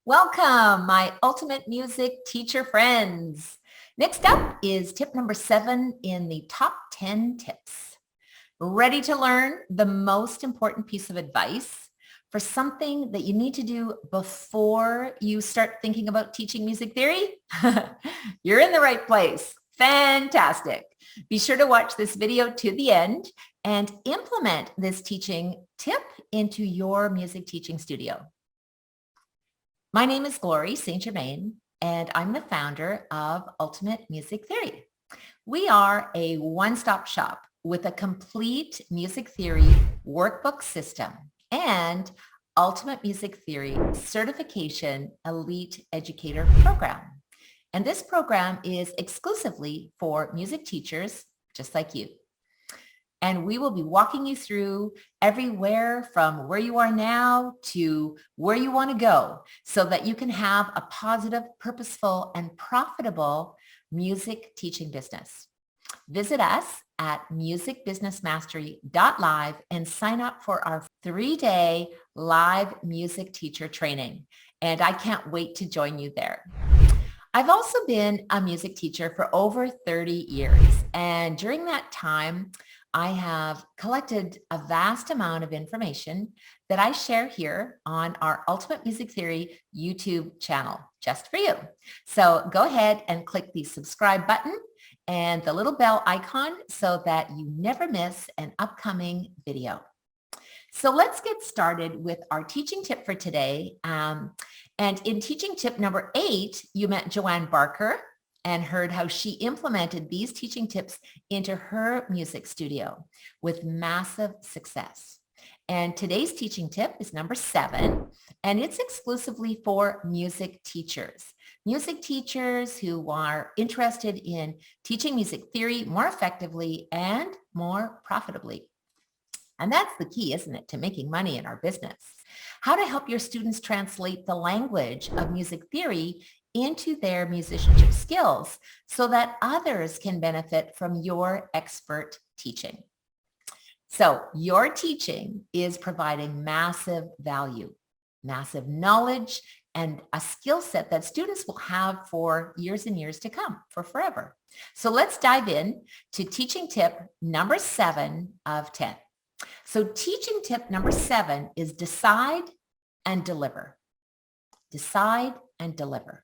Welcome, my ultimate music teacher friends. Next up is tip number 7 in the top 10 tips. Ready to learn the most important piece of advice for something that you need to do before you start thinking about teaching music theory? You're in the right place. Fantastic. Be sure to watch this video to the end and implement this teaching tip into your music teaching studio. My name is Glory St. Germain, and I'm the founder of Ultimate Music Theory. We are a one-stop shop with a complete music theory workbook system and Ultimate Music Theory Certification Elite Educator Program. And this program is exclusively for music teachers just like you. And we will be walking you through everywhere from where you are now to where you want to go so that you can have a positive, purposeful, and profitable music teaching business. Visit us at MusicBusinessMastery.live and sign up for our 3-day live music teacher training. And I can't wait to join you there. I've also been a music teacher for over 30 years. And during that time, I have collected a vast amount of information that I share here on our Ultimate Music Theory YouTube channel, just for you. So go ahead and click the subscribe button and the little bell icon so that you never miss an upcoming video. So let's get started with our teaching tip for today. And in teaching tip number 8, you met Joanne Barker and heard how she implemented these teaching tips into her music studio with massive success. And today's teaching tip is number 7, and it's exclusively for music teachers. Music teachers who are interested in teaching music theory more effectively and more profitably. And that's the key, isn't it, to making money in our business? How to help your students translate the language of music theory into their musicianship skills so that others can benefit from your expert teaching. So your teaching is providing massive value, massive knowledge, and a skill set that students will have for years and years to come, for forever. So let's dive in to teaching tip number 7 of 10. So teaching tip number 7 is decide and deliver. Decide and deliver.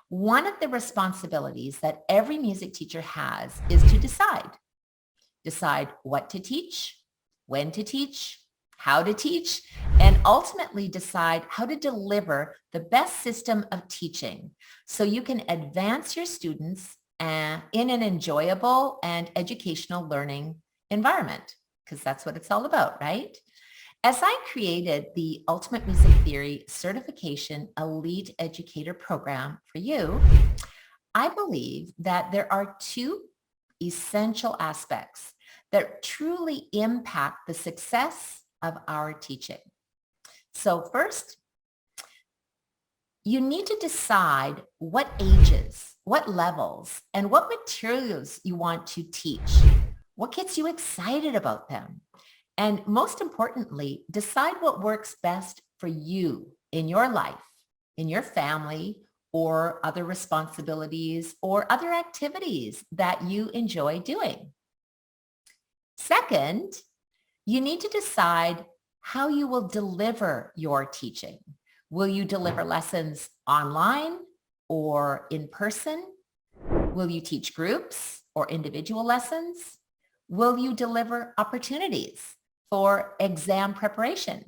One of the responsibilities that every music teacher has is to decide. Decide what to teach, when to teach, how to teach, and ultimately decide how to deliver the best system of teaching so you can advance your students in an enjoyable and educational learning environment, because that's what it's all about, right? As I created the Ultimate Music Theory Certification Elite Educator Program for you, I believe that there are 2 essential aspects that truly impact the success of our teaching. So first, you need to decide what ages, what levels, and what materials you want to teach. What gets you excited about them? And most importantly, decide what works best for you in your life, in your family, or other responsibilities or other activities that you enjoy doing. Second, you need to decide how you will deliver your teaching. Will you deliver lessons online or in person? Will you teach groups or individual lessons? Will you deliver opportunities for exam preparation,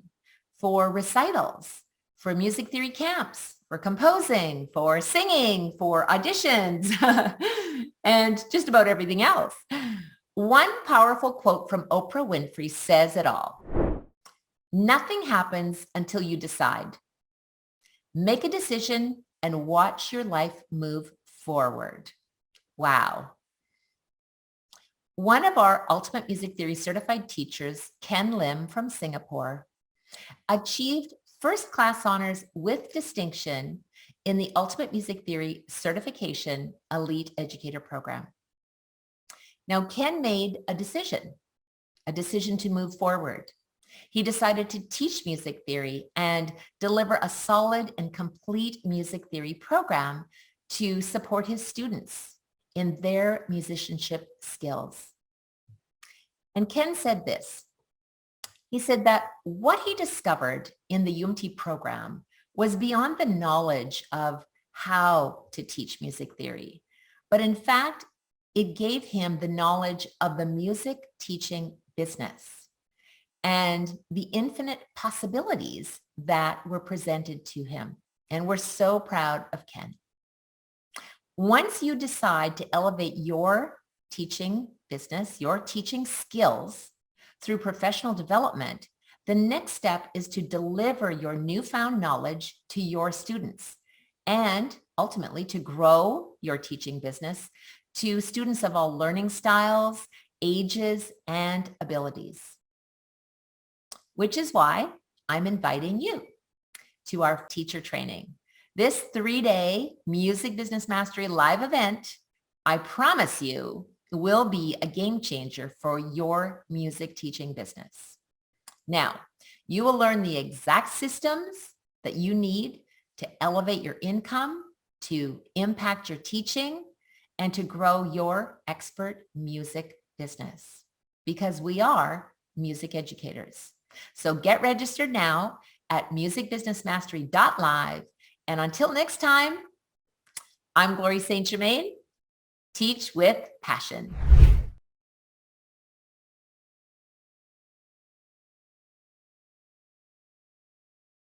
for recitals, for music theory camps, for composing, for singing, for auditions, and just about everything else? One powerful quote from Oprah Winfrey says it all. Nothing happens until you decide. Make a decision and watch your life move forward. Wow. One of our Ultimate Music Theory certified teachers, Ken Lim from Singapore, achieved first-class honors with distinction in the Ultimate Music Theory Certification Elite Educator Program. Now, Ken made a decision to move forward. He decided to teach music theory and deliver a solid and complete music theory program to support his students in their musicianship skills. And Ken said this. He said that what he discovered in the UMT program was beyond the knowledge of how to teach music theory, but in fact, it gave him the knowledge of the music teaching business and the infinite possibilities that were presented to him. And we're so proud of Ken. Once you decide to elevate your teaching business, your teaching skills through professional development, the next step is to deliver your newfound knowledge to your students and ultimately to grow your teaching business to students of all learning styles, ages, and abilities. Which is why I'm inviting you to our teacher training. This 3-day Music Business Mastery live event, I promise you, will be a game changer for your music teaching business. Now, you will learn the exact systems that you need to elevate your income, to impact your teaching, and to grow your expert music business, because we are music educators. So get registered now at MusicBusinessMastery.live. And until next time, I'm Gloria St. Germain. Teach with passion.